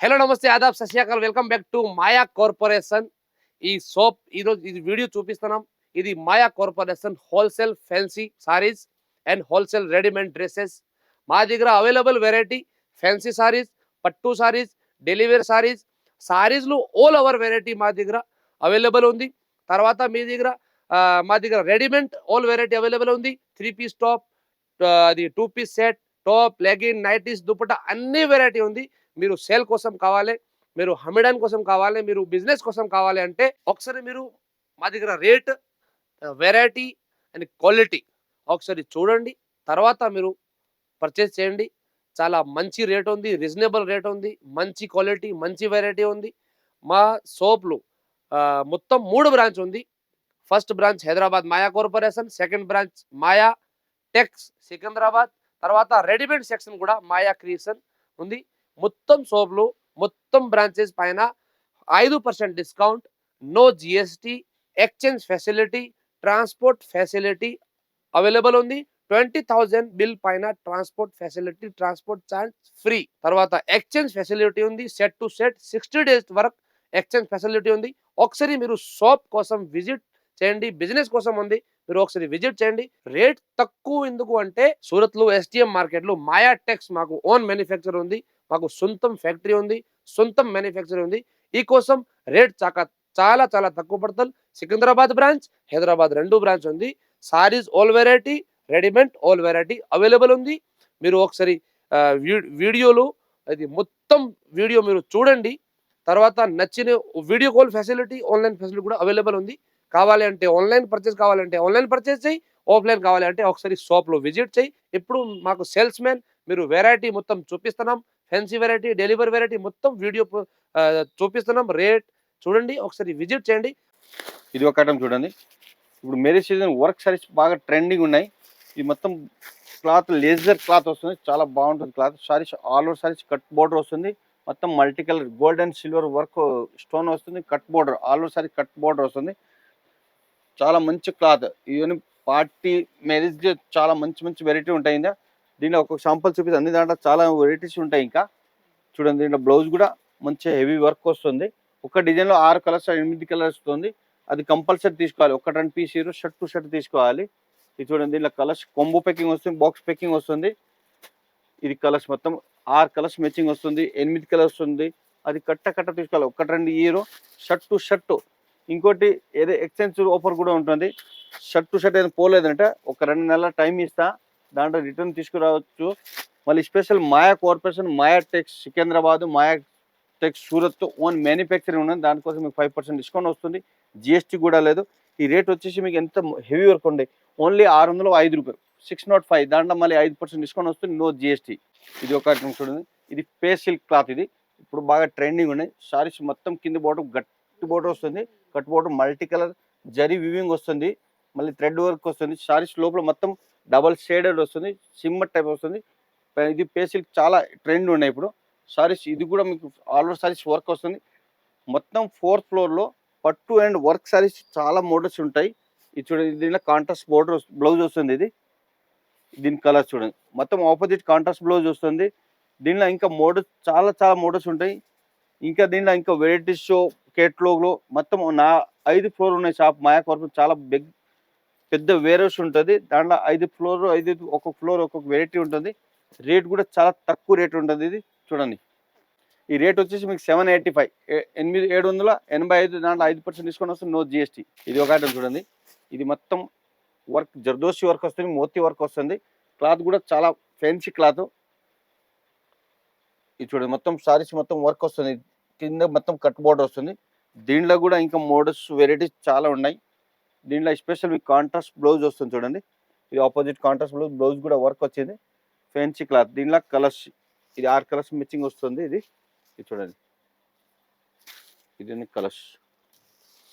Hello నమస్తే ఆదాబ్ సత్ శ్రీ అకాల్ welcome back to Maya corporation. ఈ సోప్ ఈరోజు ఇది వీడియో చూపిస్తున్నాం. ఇది Maya corporation wholesale fancy sarees and wholesale readymade dresses. మా దగ్గర అవైలబుల్ వెరైటీ ఫ్యాన్సీ సారీస్, పట్టు సారీస్, డెలివరీ సారీస్, సారీస్లో ఆల్ ఓవర్ వెరైటీ మా దగ్గర అవైలబుల్ ఉంది. తర్వాత మీ దగ్గర మా దగ్గర రెడీమేడ్ ఆల్ వెరైటీ అవైలబుల్ ఉంది. 3 పీస్ టాప్, అది 2 piece set, top, legging, nighties, dupatta అన్ని వెరైటీ ఉంది. మీరు సేల్ కోసం కావాలి, మీరు అమ్మడానికి కోసం కావాలి, మీరు బిజినెస్ కోసం కావాలి అంటే ఒకసారి మీరు మా దగ్గర రేట్, వెరైటీ అండ్ క్వాలిటీ ఒకసారి చూడండి. తర్వాత మీరు పర్చేస్ చేయండి. చాలా మంచి రేట్ ఉంది, రీజనబుల్ రేట్ ఉంది, మంచి క్వాలిటీ, మంచి వెరైటీ ఉంది. మా షాప్‌లో మొత్తం 3 బ్రాంచ్ ఉంది. ఫస్ట్ బ్రాంచ్ హైదరాబాద్ మాయా కార్పొరేషన్, సెకండ్ బ్రాంచ్ మాయా టెక్స్ సికింద్రాబాద్, తర్వాత రెడీమేడ్ సెక్షన్ కూడా మాయా క్రియేషన్ ఉంది. మొత్తం షాప్‌లో మొత్తం బ్రాంచెస్ పైన 5% discount, no GST, exchange facility, transport facility available ఉంది. 20,000 బిల్ పైన transport facility, transport charge free. తర్వాత ఎక్స్చేంజ్ ఫెసిలిటీ ఉంది. సెట్ టు సెట్ 60 డేస్ వరకు ఎక్స్చేంజ్ ఫెసిలిటీ ఉంది. ఒకసారి మీరు షాప్ కోసం విజిట్ చేయండి. బిజినెస్ కోసం ఉంది, మీరు ఒకసారి విజిట్ చేయండి. రేట్ తక్కువ ఎందుకు అంటే సూరత్‌లో ఎస్టీఎం మార్కెట్‌లో మాయా టెక్స్ మాకు ఓన్ మ్యానుఫ్యాక్చర్ ఉంది. మాకు సొంతం ఫ్యాక్టరీ ఉంది, సొంతం మ్యానుఫ్యాక్చర్ ఉంది. ఈ కోసం రేట్ చాలా చాలా తక్కువ పడతారు. సికింద్రాబాద్ బ్రాంచ్, హైదరాబాద్ 2 బ్రాంచ్ ఉంది. Saris all variety, readymade all variety available ఉంది. మీరు ఒకసారి వీడియోలో అది మొత్తం వీడియో మీరు చూడండి. తర్వాత నచ్చిన video call facility, online facility కూడా అవైలబుల్ ఉంది. కావాలి అంటే ఆన్లైన్ పర్చేస్ కావాలంటే ఆన్లైన్ పర్చేస్ చేయి, ఆఫ్లైన్ కావాలి అంటే ఒకసారి షాప్‌లో విజిట్ చేయి. ఇప్పుడు మాకు సేల్స్ మ్యాన్, మీరు వెరైటీ మొత్తం చూపిస్తున్నాం. ఫ్యాన్సీ వెరైటీ, డెలివరీ వెరైటీ మొత్తం వీడియో చూపిస్తున్నాం. రేట్ చూడండి, ఒకసారి విజిట్ చేయండి. ఇది ఒక ఐటమ్ చూడండి. ఇప్పుడు మ్యారేజ్ సీజన్ వర్క్ సారీస్ బాగా ట్రెండింగ్ ఉన్నాయి. ఇది మొత్తం క్లాత్ లేజర్ క్లాత్ వస్తుంది, చాలా బాగుంటుంది cloth. Sarees all over sarees cut border వస్తుంది. మొత్తం multi colour gold and silver work stone వస్తుంది. Cut border all over saree cut border వస్తుంది. చాలా మంచి క్లాత్. ఈవెన్ పార్టీ మ్యారేజ్ చాలా మంచి మంచి వెరైటీ ఉంటాయి. దీనిలో ఒక శాంపుల్ చూపిస్తుంది. అన్ని దాంట్లో చాలా వెరైటీస్ ఉంటాయి. ఇంకా చూడండి, దీంట్లో బ్లౌజ్ కూడా మంచి హెవీ వర్క్ వస్తుంది. ఒక డిజైన్లో 6 కలర్స్ 8 కలర్స్ వస్తుంది. అది కంపల్సరీ తీసుకోవాలి. ఒక 2 పీస్ షర్ట్ టు షర్ట్ తీసుకోవాలి. ఇది చూడండి, దీంట్లో కలర్స్ కొంబో ప్యాకింగ్ వస్తుంది, బాక్స్ ప్యాకింగ్ వస్తుంది. ఇది కలర్స్ మొత్తం 6 కలర్స్ మ్యాచింగ్ వస్తుంది, 8 కలర్స్ వస్తుంది. అది కట్ట తీసుకోవాలి. 1 2 షర్ట్ టు షర్ట్. ఇంకోటి ఏదో ఎక్స్చేంజ్ ఆఫర్ కూడా ఉంటుంది. షర్ట్ టు షర్ట్ ఏదైనా పోలేదంటే ఒక 2 నెలల టైం ఇస్తా, దాంట్లో రిటర్న్ తీసుకురావచ్చు. మళ్ళీ స్పెషల్ మాయా కార్పొరేషన్, మాయా టెక్స్ సికింద్రాబాద్, మాయా టెక్స్ సూరత్ ఓన్ మ్యానుఫ్యాక్చరింగ్ ఉన్నది. దానికోసం మీకు 5% డిస్కౌంట్ వస్తుంది. జిఎస్టీ కూడా లేదు. ఈ రేట్ వచ్చేసి మీకు ఎంత హెవీ వర్క్ ఉండే ఓన్లీ 605 రూపాయలు, 605. దాంట్లో మళ్ళీ 5% డిస్కౌంట్ వస్తుంది, నో జిఎస్టీ. ఇది ఒక చూడండి, ఇది పే సిల్క్ క్లాత్. ఇది ఇప్పుడు బాగా ట్రెండింగ్ ఉన్నాయి. సారీస్ మొత్తం కింద బోర్డర్ గట్టి బోర్డర్ వస్తుంది. Cut border multi colour zari weaving వస్తుంది. మళ్ళీ థ్రెడ్ వర్క్ వస్తుంది. సారీస్ లోపల మొత్తం డబల్ షేడెడ్ వస్తుంది, సిమ్మర్ టైప్ వస్తుంది. ఇది పే సిల్క్ చాలా ట్రెండ్ ఉన్నాయి ఇప్పుడు సారీస్. ఇది కూడా మీకు ఆల్ ఓవర్ సారీస్ వర్క్ వస్తుంది. మొత్తం 4th ఫ్లోర్లో పట్టు అండ్ వర్క్ సారీస్ చాలా మోడల్స్ ఉంటాయి. ఇది చూడండి, దీనిలో కాంట్రాస్ట్ బోర్డర్ బ్లౌజ్ వస్తుంది. దీని కలర్ చూడండి, మొత్తం ఆపోజిట్ కాంట్రాస్ట్ బ్లౌజ్ వస్తుంది. దీనిలో ఇంకా మోడల్స్ చాలా మోడల్స్ ఉంటాయి. ఇంకా దీనిలో ఇంకా వెరైటీస్ షో కేటలాగ్లో మొత్తం 5 ఫ్లోర్ ఉన్నాయి షాప్. మాయా కార్పొరేషన్ చాలా పెద్ద వేర్ హౌస్ ఉంటుంది. దాంట్లో 5 ఫ్లోర్, ఒక్కొక్క ఫ్లోర్ ఒక్కొక్క వెరైటీ ఉంటుంది. రేట్ కూడా చాలా తక్కువ రేట్ ఉంటుంది. ఇది చూడండి, ఈ రేట్ వచ్చేసి మీకు 785, 785. దాంట్లో 5% డిస్కౌంట్ వస్తుంది, నో జిఎస్టీ. ఇది ఒక ఐటమ్ చూడండి. ఇది మొత్తం వర్క్ జర్దోసి వర్క్ వస్తుంది, మోతీ వర్క్ వస్తుంది. క్లాత్ కూడా చాలా ఫ్యాన్సీ క్లాత్. ఇది చూడండి, మొత్తం సారీస్ మొత్తం వర్క్ వస్తుంది. కింద మొత్తం కట్ బోర్డర్ వస్తుంది. దీంట్లో కూడా ఇంకా మోడల్స్ వెరైటీస్ చాలా ఉన్నాయి. దీంట్లో స్పెషల్ మీకు కాంట్రాస్ట్ బ్లౌజ్ వస్తుంది చూడండి. ఇది ఆపోజిట్ కాంట్రాస్ట్ బ్లౌజ్ కూడా వర్క్ వచ్చింది, ఫ్యాన్సీ క్లాత్. దీనిలో కలర్స్, ఇది 6 కలర్స్ మ్యాచింగ్ వస్తుంది. ఇది చూడండి, ఇది colours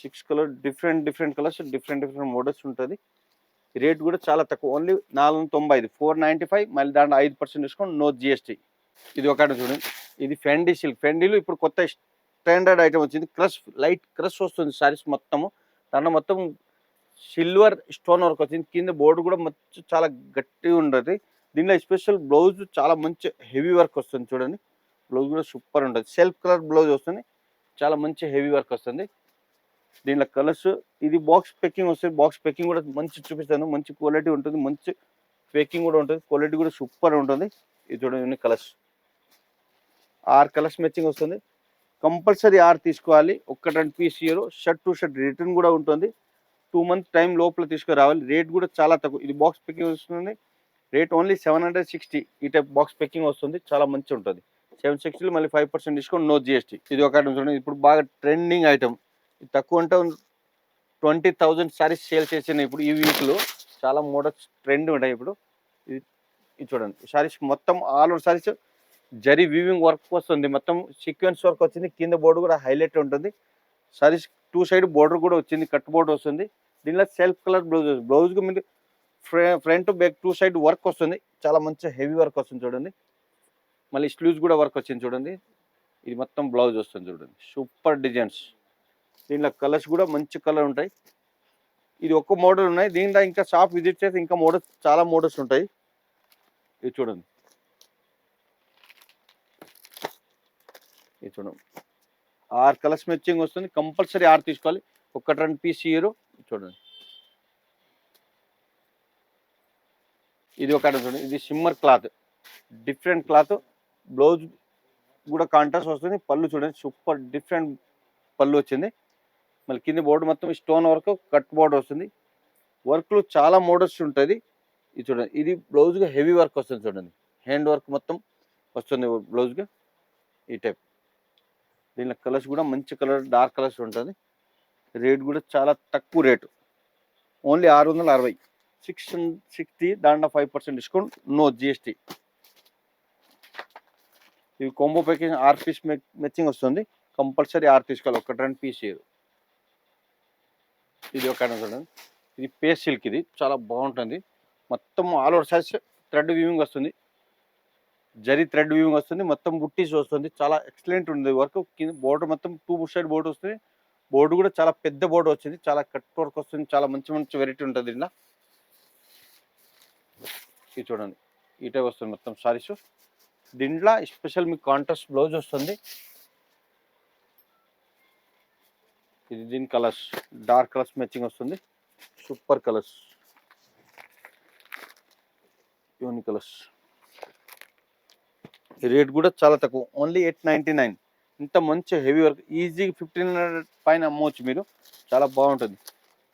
6 colour different colours, different models ఉంటుంది. రేట్ కూడా చాలా తక్కువ, ఓన్లీ 495, 495. మళ్ళీ దాంట్లో 5% డిస్కౌంట్, నో జిఎస్టీ. ఇది ఒక చూడండి, ఇది ఫెండీ సిల్క్. ఫెండీలో ఇప్పుడు కొత్త స్టాండర్డ్ ఐటమ్ వచ్చింది. లైట్ క్రష్ వస్తుంది సారీస్ మొత్తము. దాంట్లో మొత్తం సిల్వర్ స్టోన్ వర్క్ వచ్చింది. కింద బోర్డు కూడా మొత్తం చాలా గట్టిగా ఉంటుంది. దీనిలో స్పెషల్ బ్లౌజ్ చాలా మంచి హెవీ వర్క్ వస్తుంది చూడండి. బ్లౌజ్ కూడా సూపర్ ఉంటుంది, సెల్ఫ్ కలర్ బ్లౌజ్ వస్తుంది, చాలా మంచి హెవీ వర్క్ వస్తుంది. దీంట్లో కలర్స్, ఇది బాక్స్ పెకింగ్ వస్తుంది, బాక్స్ పెకింగ్ కూడా మంచి చూపిస్తాను, మంచి క్వాలిటీ ఉంటుంది, మంచి పేకింగ్ కూడా ఉంటుంది, క్వాలిటీ కూడా సూపర్ ఉంటుంది. ఇది చూడండి కలర్స్, 6 కలర్స్ మ్యాచింగ్ వస్తుంది. కంపల్సరీ 6 తీసుకోవాలి, ఒక్క 2 piece year. Shirt to shirt return కూడా ఉంటుంది, 2 మంత్ టైం లోపల తీసుకురావాలి. రేట్ కూడా చాలా తక్కువ, ఇది బాక్స్ పెకింగ్ వస్తుంది, రేట్ ఓన్లీ 760. ఈ టైప్ బాక్స్ పెకింగ్ వస్తుంది, చాలా మంచి ఉంటుంది. 760 మళ్ళీ 5% డిస్కౌంట్, నో జిఎస్టీ. ఇది ఒక ఐటమ్ చూడండి, ఇప్పుడు బాగా ట్రెండింగ్ ఐటమ్. ఇది తక్కువ అంటే 20,000 సారీస్ సేల్ చేసిన ఇప్పుడు ఈ వీక్లో చాలా మోడల్స్ ట్రెండ్ ఉంటాయి. ఇప్పుడు ఇది ఇది చూడండి, సారీస్ మొత్తం all over saris zari weaving work వస్తుంది, మొత్తం సీక్వెన్స్ వర్క్ వచ్చింది, కింద బోర్డు కూడా హైలైట్ ఉంటుంది. సారీస్ 2 సైడ్ బోర్డర్ కూడా వచ్చింది, కట్ బోర్డర్ వస్తుంది. దీనిలో సెల్ఫ్ కలర్ బ్లౌజ్, బ్లౌజ్కి మీరు ఫ్రంట్ బ్యాక్ 2 సైడ్ వర్క్ వస్తుంది, చాలా మంచి హెవీ వర్క్ వస్తుంది చూడండి. మళ్ళీ స్లీవ్స్ కూడా వర్క్ వచ్చింది చూడండి. ఇది మొత్తం బ్లౌజ్ వస్తుంది చూడండి, సూపర్ డిజైన్స్. దీనిలో కలర్స్ కూడా మంచి కలర్ ఉంటాయి. ఇది ఒక్క మోడల్ ఉన్నాయి, దీంట్లో ఇంకా షాప్ విజిట్ చేస్తే ఇంకా మోడల్స్, చాలా మోడల్స్ ఉంటాయి. ఇది చూడండి, ఇది చూడండి 6 కలర్స్ మ్యాచింగ్ వస్తుంది, కంపల్సరీ 6 తీసుకోవాలి, ఒక్క 2 పీస్ ఇయర్. చూడండి, ఇది ఒక చూడండి, ఇది shimmer cloth, different cloth, blouse కూడా కాంట్రాస్ట్ వస్తుంది, పళ్ళు చూడండి సూపర్ డిఫరెంట్ పళ్ళు వచ్చింది. మళ్ళీ కింద బోర్డు మొత్తం స్టోన్ వర్క్, కట్ బోర్డు వస్తుంది, వర్క్లు చాలా మోడల్స్ ఉంటుంది. ఇది చూడండి, ఇది బ్లౌజ్గా హెవీ వర్క్ వస్తుంది చూడండి, హ్యాండ్ వర్క్ మొత్తం వస్తుంది బ్లౌజ్గా ఈ టైప్. దీనిలో కలర్స్ కూడా మంచి కలర్, డార్క్ కలర్స్ ఉంటుంది. రేట్ కూడా చాలా తక్కువ రేటు, ఓన్లీ 660, 660, దాంట్లో 5% డిస్కౌంట్, నో జిఎస్టీ. ఇవి కాంబో ప్యాకేజ్ 6 పీస్ మ్యాచింగ్ వస్తుంది, కంపల్సరీ 6 తీసుకోవాలి, ఒక 2 పీస్ ఇయర్. ఇది ఒక చూడండి, ఇది పేస్ సిల్క్, ఇది చాలా బాగుంటుంది, మొత్తం all over size thread weaving వస్తుంది, జరీ థ్రెడ్ వీవింగ్ వస్తుంది, మొత్తం బుట్టీస్ వస్తుంది, చాలా ఎక్సలెంట్ ఉంది వర్క్. కింద బోర్డర్ మొత్తం 2 సైడ్ బోర్డు వస్తుంది, బోర్డు కూడా చాలా పెద్ద బోర్డు వచ్చింది, చాలా కట్ వర్క్ వస్తుంది, చాలా మంచి మంచి వెరైటీ ఉంటుంది దీనిలో. ఇది చూడండి, ఈ టైప్ వస్తుంది మొత్తం సారీస్. దీంట్లో స్పెషల్ మీకు కాంట్రాస్ట్ బ్లౌజ్ వస్తుంది. ఇది దీని కలర్స్, డార్క్ కలర్స్ మ్యాచింగ్ వస్తుంది, super colours, unique colours. Rate కూడా చాలా తక్కువ, ఓన్లీ 899. ఇంత మంచి హెవీ వర్క్, ఈజీగా 1500 పైన అమ్మవచ్చు మీరు, చాలా బాగుంటుంది.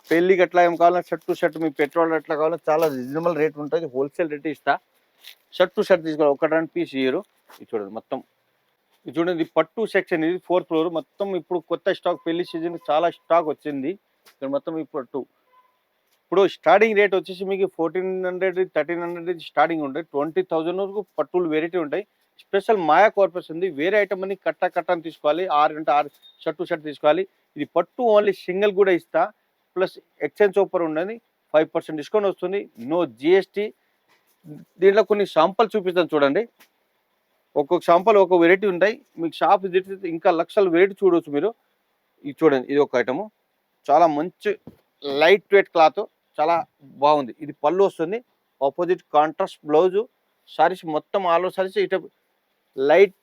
పెళ్ళికి ఎట్లా ఏం కావాలన్నా shirt to shirt, me petrol ఎట్లా కావాలన్నా చాలా రీజనబుల్ రేట్ ఉంటుంది, హోల్సేల్ రేట్ ఇస్తా. షర్ట్ టు షర్ట్ తీసుకోవాలి, ఒక 2 పీస్ ఇయర్. ఇది చూడండి మొత్తం, ఇది చూడండి, ఇది పట్టు సెక్షన్, ఇది 4th ఫ్లోర్ మొత్తం. ఇప్పుడు కొత్త స్టాక్, పెళ్లి సీజన్ చాలా స్టాక్ వచ్చింది ఇక్కడ మొత్తం. ఇప్పుడు స్టార్టింగ్ రేట్ వచ్చేసి మీకు 1400, 1300 స్టార్టింగ్ ఉంటాయి, 20,000 వరకు పట్టులు వెరైటీ ఉంటాయి. స్పెషల్ మాయా కార్పొరేషన్ ఉంది, వేరే ఐటమ్ అని కట్టని తీసుకోవాలి, 6 అంటే 6 షర్ట్ టు షర్ట్ తీసుకోవాలి. ఇది పట్టు ఓన్లీ సింగిల్ కూడా ఇస్తా, ప్లస్ ఎక్స్చేంజ్ ఆఫర్ ఉండని 5% డిస్కౌంట్ వస్తుంది, నో జిఎస్టీ. దీంట్లో కొన్ని శాంపుల్ చూపిస్తాను చూడండి, ఒక్కొక్క శాంపుల్ ఒక్కొక్క వెరైటీ ఉంటాయి. మీకు షాప్ విజిట్ చేస్తే ఇంకా లక్షల వెరైటీ చూడవచ్చు మీరు. ఇది చూడండి, ఇది ఒక ఐటము, చాలా మంచి లైట్ వెయిట్ క్లాత్, చాలా బాగుంది. ఇది పళ్ళు వస్తుంది, ఆపోజిట్ కాంట్రాస్ట్ బ్లౌజు. సారీస్ మొత్తం ఆల్ ఓవర్ సారీస్ ఇట లైట్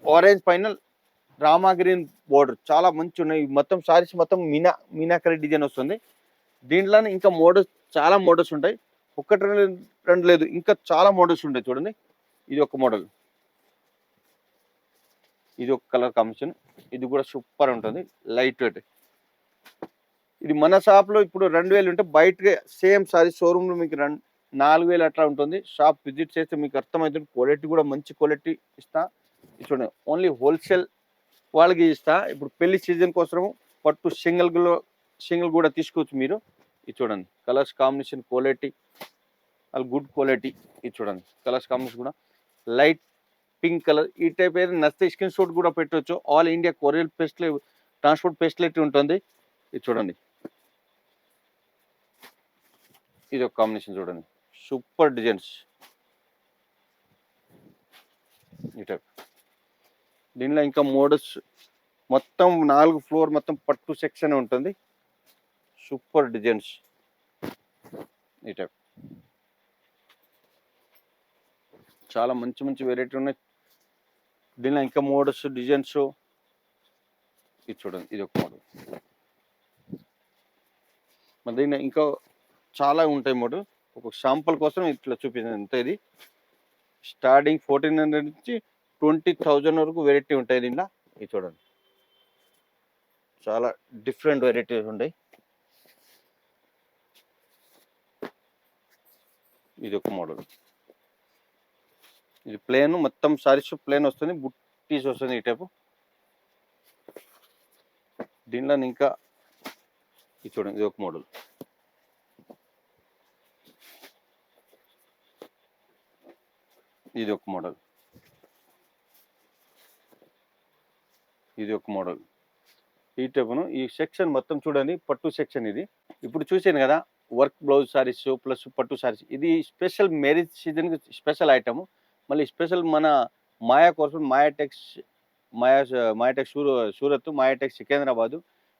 ఆరెంజ్ పైన రామా గ్రీన్ బోర్డర్, చాలా మంచి ఉన్నాయి. మొత్తం సారీస్ మొత్తం మీనాకరీ డిజైన్ వస్తుంది. దీంట్లోనే ఇంకా మోడల్స్, చాలా మోడల్స్ ఉంటాయి, ఒకటి రెండు లేదు, ఇంకా చాలా మోడల్స్ ఉంటాయి చూడండి. ఇది ఒక మోడల్, ఇది ఒక కలర్ కాంబినేషన్, ఇది కూడా సూపర్ ఉంటుంది, లైట్ వెయిట్. ఇది మన షాప్లో ఇప్పుడు 2000 ఉంటే, బయట సేమ్ సారీ షోరూమ్లో మీకు 4000 అట్లా ఉంటుంది. షాప్ విజిట్ చేస్తే మీకు అర్థమవుతుంది, క్వాలిటీ కూడా మంచి క్వాలిటీ ఇస్తా. ఇది చూడండి, ఓన్లీ హోల్సేల్ వాళ్ళకి ఇస్తా. ఇప్పుడు పెళ్లి సీజన్ కోసం పట్టు సింగిల్ కూడా తీసుకోవచ్చు మీరు. ఇది చూడండి, కలర్స్ కాంబినేషన్, క్వాలిటీ అది గుడ్ క్వాలిటీ. ఇది చూడండి, కలర్స్ కాంబినేషన్ కూడా లైట్ పింక్ కలర్. ఈ టైప్ అయితే నచ్చితే స్క్రీన్ షాట్ కూడా పెట్టవచ్చు. All India courier transport facility ఉంటుంది. ఇది చూడండి, ఇది ఒక కాంబినేషన్ చూడండి, సూపర్ డిజైన్స్. ఈ టైప్ దీనిలో ఇంకా మోడల్స్, మొత్తం 4 ఫ్లోర్ మొత్తం పట్టు సెక్షన్ ఉంటుంది, సూపర్ డిజైన్స్. ఈ టైప్ చాలా మంచి మంచి వెరైటీ ఉన్నాయి. దీనిలో ఇంకా మోడల్స్ డిజైన్స్ ఇది చూడండి, ఇది ఒక మోడల్. మరి దీనిలో ఇంకా చాలా ఉంటాయి మోడల్. ఒక శాంపుల్ కోసం ఇట్లా చూపించాను. ఎంత ఇది స్టార్టింగ్ 1400 నుంచి 20,000 వరకు వెరైటీ ఉంటాయి దీంట్లో. ఇది చూడండి, చాలా డిఫరెంట్ వెరైటీస్ ఉంటాయి. ఇది ఒక మోడల్. ఇది ప్లేన్, మొత్తం సారీస్ ప్లేన్ వస్తుంది, బుట్టీస్ వస్తుంది ఈ టైపు. దీనిలో ఇంకా ఇది చూడండి, ఇది ఒక మోడల్. ఇది ఒక మోడల్. ఇది ఒక మోడల్. ఈ టైపును ఈ సెక్షన్ మొత్తం చూడండి, పట్టు సెక్షన్ ఇది. ఇప్పుడు చూసాను కదా వర్క్ బ్లౌజ్ సారీస్ ప్లస్ పట్టు సారీస్. ఇది స్పెషల్ మ్యారేజ్ సీజన్కి స్పెషల్ ఐటమ్. మళ్ళీ స్పెషల్ మన మాయా కోసం మాయాటెక్స్ సూరత్, మాయాటెక్స్ సికింద్రాబాద్.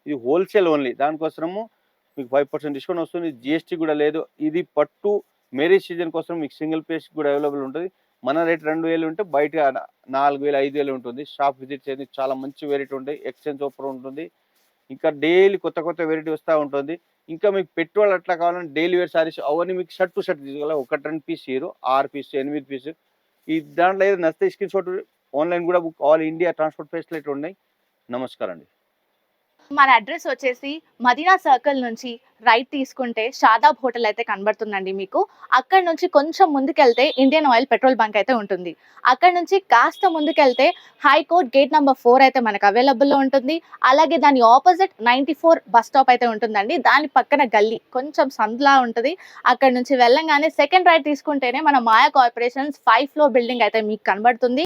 ఇది హోల్సేల్ ఓన్లీ. దానికోసము మీకు 5% డిస్కౌంట్ వస్తుంది. జిఎస్టీ కూడా లేదు. ఇది పట్టు మ్యారేజ్ సీజన్ కోసం మీకు సింగిల్ పీస్ కూడా అవైలబుల్ ఉంటుంది. మన రేట్ 2,000 ఉంటే బయట 4,000 5,000 ఉంటుంది. షాప్ విజిట్ చేయండి, చాలా మంచి వెరైటీ ఉంటాయి. ఎక్స్చేంజ్ ఆఫర్ ఉంటుంది. ఇంకా డైలీ కొత్త కొత్త వెరైటీ వస్తూ ఉంటుంది. ఇంకా మీకు పెట్రోల్ అట్లా కావాలంటే డైలీ వేర్ సారీస్ అవన్నీ మీకు షర్ట్ టు షర్ట్ తీసుకోవాలి. ఒక 2 పీస్ హీరో, 6 పీస్, 8 పీస్. ఈ దాంట్లో ఏదో నచ్చితే స్క్రీన్ షాట్ ఆన్లైన్ కూడా book. All India transport facility ఉన్నాయి. నమస్కారం అండి. మన అడ్రస్ వచ్చేసి మదీనా సర్కిల్ నుంచి రైట్ తీసుకుంటే షాదాబ్ హోటల్ అయితే కనబడుతుందండి మీకు. అక్కడ నుంచి కొంచెం ముందుకెళ్తే ఇండియన్ ఆయిల్ పెట్రోల్ బంక్ అయితే ఉంటుంది. అక్కడ నుంచి కాస్త ముందుకెళ్తే హైకోర్ట్ గేట్ నెంబర్ 4 అయితే మనకు అవైలబుల్లో ఉంటుంది. అలాగే దాని ఆపోజిట్ 94 బస్ స్టాప్ అయితే ఉంటుందండి. దాని పక్కన గల్లీ కొంచెం సందులా ఉంటుంది. అక్కడ నుంచి వెళ్ళంగానే సెకండ్ రైట్ తీసుకుంటేనే మన మాయా కార్పొరేషన్స్ 5 ఫ్లోర్ బిల్డింగ్ అయితే మీకు కనబడుతుంది.